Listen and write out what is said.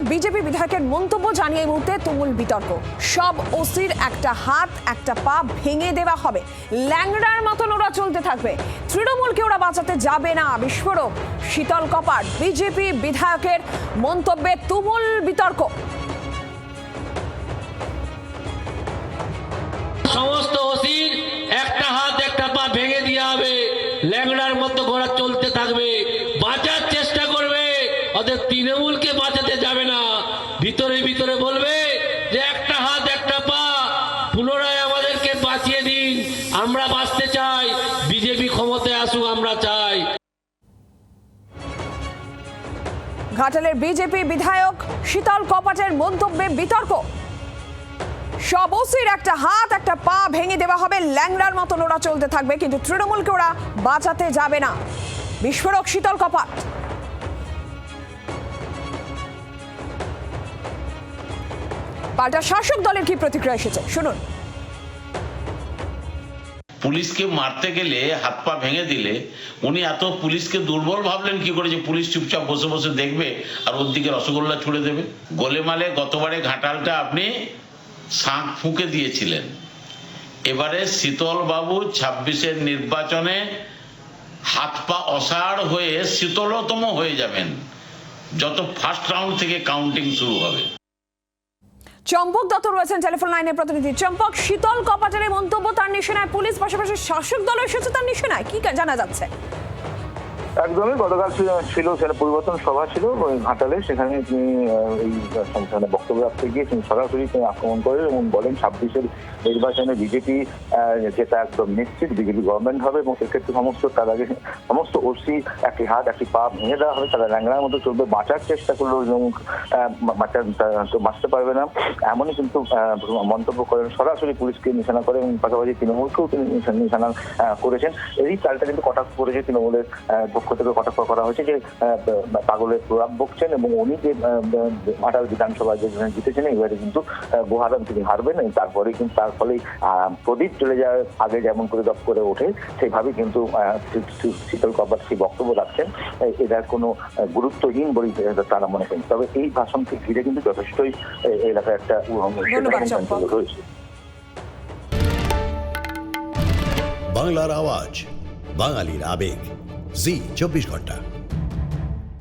BJP বিধায়কের মন্তব্য জানিয়ে এই মুহূর্তে তুমুল বিতর্ক। সব ওসির একটা হাত একটা পা ভেঙে দেওয়া হবে, ল্যাংড়ার মতন ওরা চলতে থাকবে, তৃণমূলকে ওরা বাঁচাতে যাবে না। বিস্ফোরক শীতল কপাট, বিজেপি বিধায়কের মন্তব্যে তুমুল বিতর্ক। সমস্ত ওসির একটা হাত একটা পা ভেঙে দেওয়া হবে, ল্যাংড়ার মতো ঘোড়া চলতে থাকবে, বাঁচার চেষ্টা করবে, ওদের তৃণমূলকে বাঁচাতে যাবে না। ভিতরে ভিতরে বলবে যে একটা হাত একটা পা, পুনরায় আমাদেরকে বাঁচিয়ে দিন, আমরা বাঁচতে চাই, বিজেপি ক্ষমতায় আসুক আমরা চাই। ঘাটালের বিজেপি বিধায়ক শীতল কপাটের মন্তব্যে বিতর্ক। সব ওসির একটা হাত একটা পা ভেঙে দেওয়া হবে, ল্যাংড়ার মতন ওরা চলতে থাকবে, কিন্তু তৃণমূলকে ওরা বাঁচাতে যাবে না। বিস্ফোরক শীতল কপাট। পাল্টা শাসক দলের কি প্রতিক্রিয়া এসেছে শুনুন। পুলিশকে মারতে গেলে হাত পা ভেঙে দিলে উনি এত পুলিশকে দুর্বল ভাবলেন কি করে যে পুলিশ চুপচাপ বসে বসে দেখবে আর ওর দিকে রসগোল্লা ছুড়ে দেবে? গোলেমালে গতবারে ঘাটালটা আপনি শাঁখ ফুঁকে দিয়েছিলেন, এবারে শীতল বাবু 26-এর নির্বাচনে হাত পা অসাড় হয়ে শীতলতম হয়ে যাবেন যত ফার্স্ট রাউন্ড থেকে কাউন্টিং শুরু হবে। চম্পক দত্ত রয়েছেন টেলিফোন লাইনের প্রতিনিধি। চম্পক, শীতল কপাটের মন্তব্য তার নিশানায় পুলিশ, পাশাপাশি শাসক দল এসেছে তার নিশানায়, কি জানা যাচ্ছে? একদমই, গতকাল ছিল সেটা পরিবর্তন সভা ছিল ঘাটালে, সেখানে তিনি এই বক্তব্য রাখতে গিয়ে তিনি সরাসরি আক্রমণ করেন এবং বলেন 26-এর নির্বাচনে বিজেপি যেটা একদম নিশ্চিত, বিজেপি গভর্নমেন্ট হবে এবং সেক্ষেত্রে তার আগে সমস্ত ওসি একটি হাত একটি পা ভেঙে দেওয়া হবে, তারা ল্যাংড়ার মতো চলবে, বাঁচার চেষ্টা করলেও এবং বাঁচতে পারবে না, এমনই কিন্তু মন্তব্য করেন। সরাসরি পুলিশকে নিশানা করে এবং পাশাপাশি তৃণমূলকেও তিনি নিশানা করেছেন। এই চালটা কিন্তু কটাক্ষ করেছে তৃণমূলের পক্ষ থেকে, কটাক্ষ করা হয়েছে যে পাগলের প্রভাব বকছেন এবং উনি যে ঘাটাল বিধানসভায় যেখানে জিতেছেন এবারে কিন্তু গোহারাম তিনি হারবেন, তারপরে কিন্তু তার ফলে প্রদীপ চলে যাওয়ার আগে যেমন করে দপ করে ওঠে সেইভাবেই কিন্তু শীতল কপাট সেই বক্তব্য রাখছেন। এটা কোনো গুরুত্বহীন বলেই তারা মনে করেন। তবে এই ভাষণকে ঘিরে কিন্তু যথেষ্টই এলাকায় একটা রয়েছে। বাংলার আওয়াজ, বাঙালির আবেগ, জি 24 ঘন্টা।